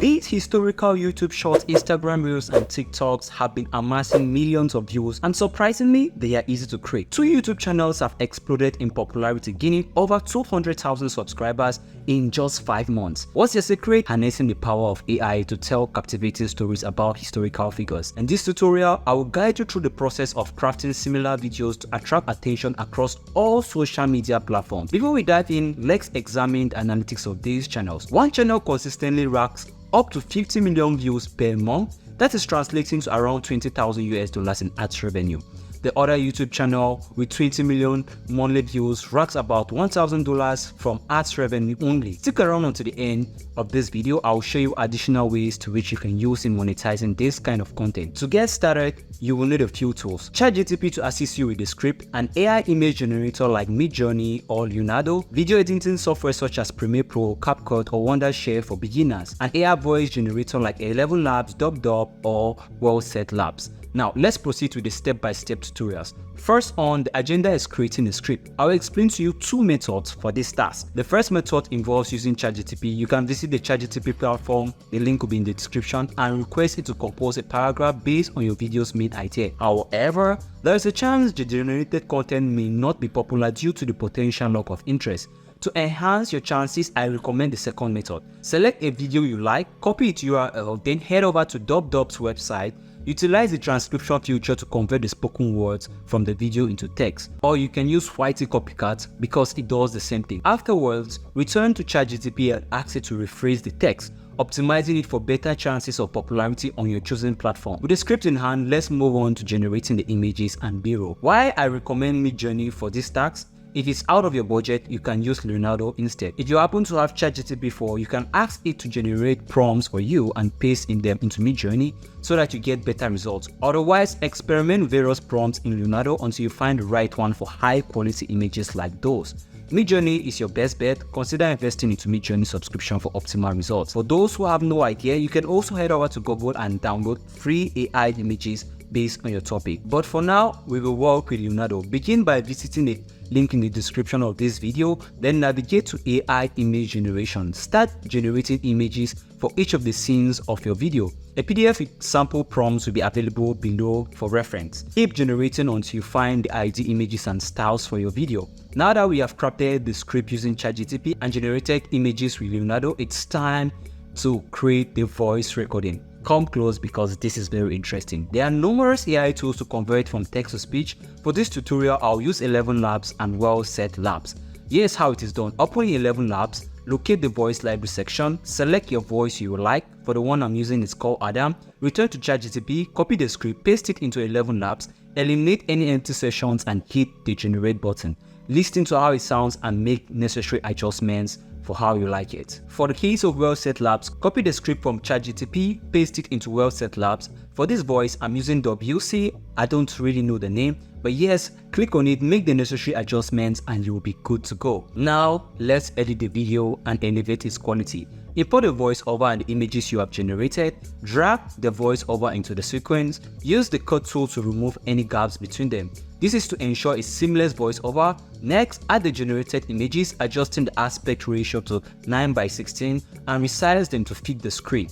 These historical YouTube shorts, Instagram Reels, and TikToks have been amassing millions of views, and surprisingly, they are easy to create. Two YouTube channels have exploded in popularity, gaining over 200,000 subscribers in just 5 months. What's your secret? Harnessing the power of AI to tell captivating stories about historical figures. In this tutorial, I will guide you through the process of crafting similar videos to attract attention across all social media platforms. Before we dive in, let's examine the analytics of these channels. One channel consistently racks up to 50 million views per month. That is translating to around $20,000 in ads revenue. The other YouTube channel with 20 million monthly views racks about $1,000 from ads revenue only. Stick around until the end of this video. I'll show you additional ways to which you can use in monetizing this kind of content. To get started, you will need a few tools: ChatGPT to assist you with the script, an AI image generator like Midjourney or Leonardo, video editing software such as Premiere Pro, CapCut, or Wondershare for beginners, an AI voice generator like 11labs, dubdub, or wellsaid. Now, let's proceed with the step-by-step tutorials. First on, the agenda is creating a script. I will explain to you two methods for this task. The first method involves using ChatGPT. You can visit the ChatGPT platform, the link will be in the description, and request it to compose a paragraph based on your video's main idea. However, there is a chance the generated content may not be popular due to the potential lack of interest. To enhance your chances, I recommend the second method. Select a video you like, copy its URL, then head over to dubdub's website. Utilize the transcription feature to convert the spoken words from the video into text, or you can use ytcopycat because it does the same thing. Afterwards, return to ChatGPT and ask it to rephrase the text, optimizing it for better chances of popularity on your chosen platform. With the script in hand, let's move on to generating the images and B-roll. Why I recommend Midjourney for this task? If it's out of your budget, you can use Leonardo instead. If you happen to have ChatGPT before, you can ask it to generate prompts for you and paste in them into Midjourney so that you get better results. Otherwise, experiment with various prompts in Leonardo until you find the right one for high quality images like those. Midjourney is your best bet. Consider investing into Midjourney subscription for optimal results. For those who have no idea, you can also head over to Google and download free AI images based on your topic. But for now, we will work with Leonardo. Begin by visiting the link in the description of this video, then navigate to AI image generation. Start generating images for each of the scenes of your video. A PDF with sample prompts will be available below for reference. Keep generating until you find the ideal images and styles for your video. Now that we have crafted the script using ChatGPT and generated images with Leonardo, it's time to create the voice recording. Come close because this is very interesting. There are numerous AI tools to convert from text to speech. For this tutorial, I'll use 11labs and wellsaid. Here's how it is done. Open 11labs, locate the voice library section, select your voice you would like. For the one I'm using, it's called Adam. Return to ChatGPT, copy the script, paste it into 11labs, eliminate any empty sessions and hit the generate button. Listen to how it sounds and make necessary adjustments for how you like it. For the case of wellsaid, copy the script from ChatGPT, paste it into wellsaid. For this voice, I'm using WC. I don't really know the name, but yes, click on it, make the necessary adjustments, and you will be good to go. Now, let's edit the video and elevate its quality. Import the voiceover and the images you have generated, drag the voiceover into the sequence, use the cut tool to remove any gaps between them. This is to ensure a seamless voiceover. Next, add the generated images, adjusting the aspect ratio to 9:16 and resize them to fit the screen.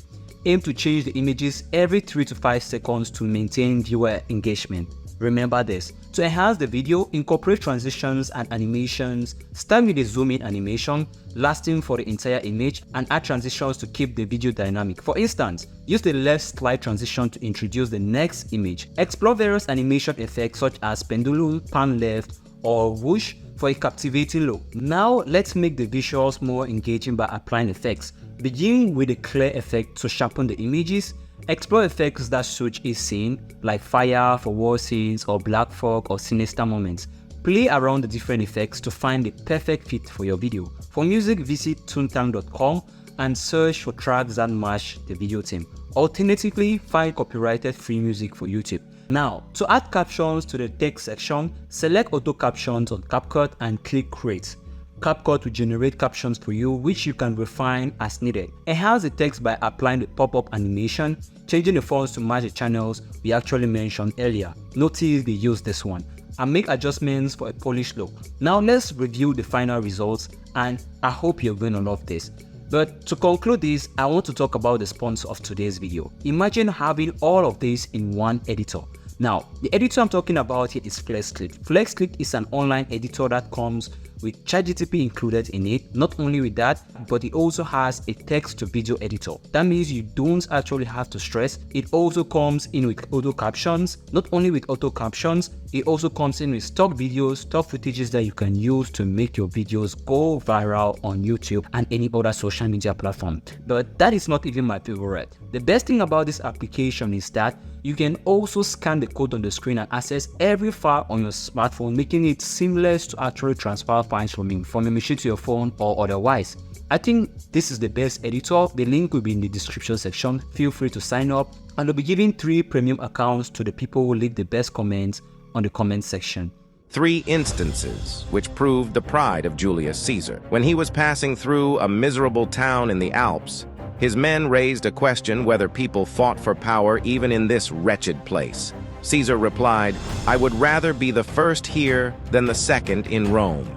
Aim to change the images every 3 to 5 seconds to maintain viewer engagement. Remember this. To enhance the video, incorporate transitions and animations. Start with a zoom in animation lasting for the entire image and add transitions to keep the video dynamic. For instance, use the left slide transition to introduce the next image. Explore various animation effects such as pendulum, pan left, or whoosh for a captivating look. Now let's make the visuals more engaging by applying effects. Begin with a clear effect to sharpen the images. Explore effects that suit each scene, like fire for war scenes or black fog or sinister moments. Play around the different effects to find the perfect fit for your video. For music, visit toontown.com and search for tracks that match the video theme. Alternatively, find copyrighted free music for YouTube. Now, to add captions to the text section, select Auto Captions on CapCut and click Create. CapCut will generate captions for you, which you can refine as needed. Enhance the text by applying the pop-up animation, changing the fonts to match the channels we actually mentioned earlier. Notice they use this one. And make adjustments for a polished look. Now let's review the final results, and I hope you're going to love this. But to conclude this, I want to talk about the sponsor of today's video. Imagine having all of this in one editor. Now, the editor I'm talking about here is FlexClick. FlexClick is an online editor that comes with ChatGPT included in it. Not only with that, but it also has a text to video editor. That means you don't actually have to stress. It also comes in with auto captions. Not only with auto captions, it also comes in with stock videos, stock footages that you can use to make your videos go viral on YouTube and any other social media platform. But that is not even my favorite. The best thing about this application is that you can also scan the code on the screen and access every file on your smartphone, making it seamless to actually transfer files from your machine to your phone or otherwise. I think this is the best editor. The link will be in the description section. Feel free to sign up, and I'll be giving 3 premium accounts to the people who leave the best comments on the comment section. 3 instances which proved the pride of Julius Caesar. When he was passing through a miserable town in the Alps, his men raised a question whether people fought for power even in this wretched place. Caesar replied, "I would rather be the first here than the second in Rome."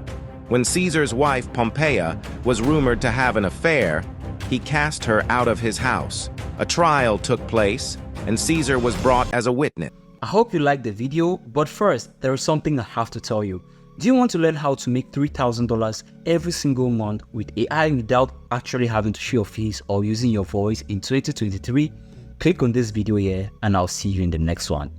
When Caesar's wife Pompeia was rumored to have an affair, he cast her out of his house. A trial took place, and Caesar was brought as a witness. I hope you liked the video, but first, there is something I have to tell you. Do you want to learn how to make $3,000 every single month with AI without actually having to show your face or using your voice in 2023? Click on this video here and I'll see you in the next one.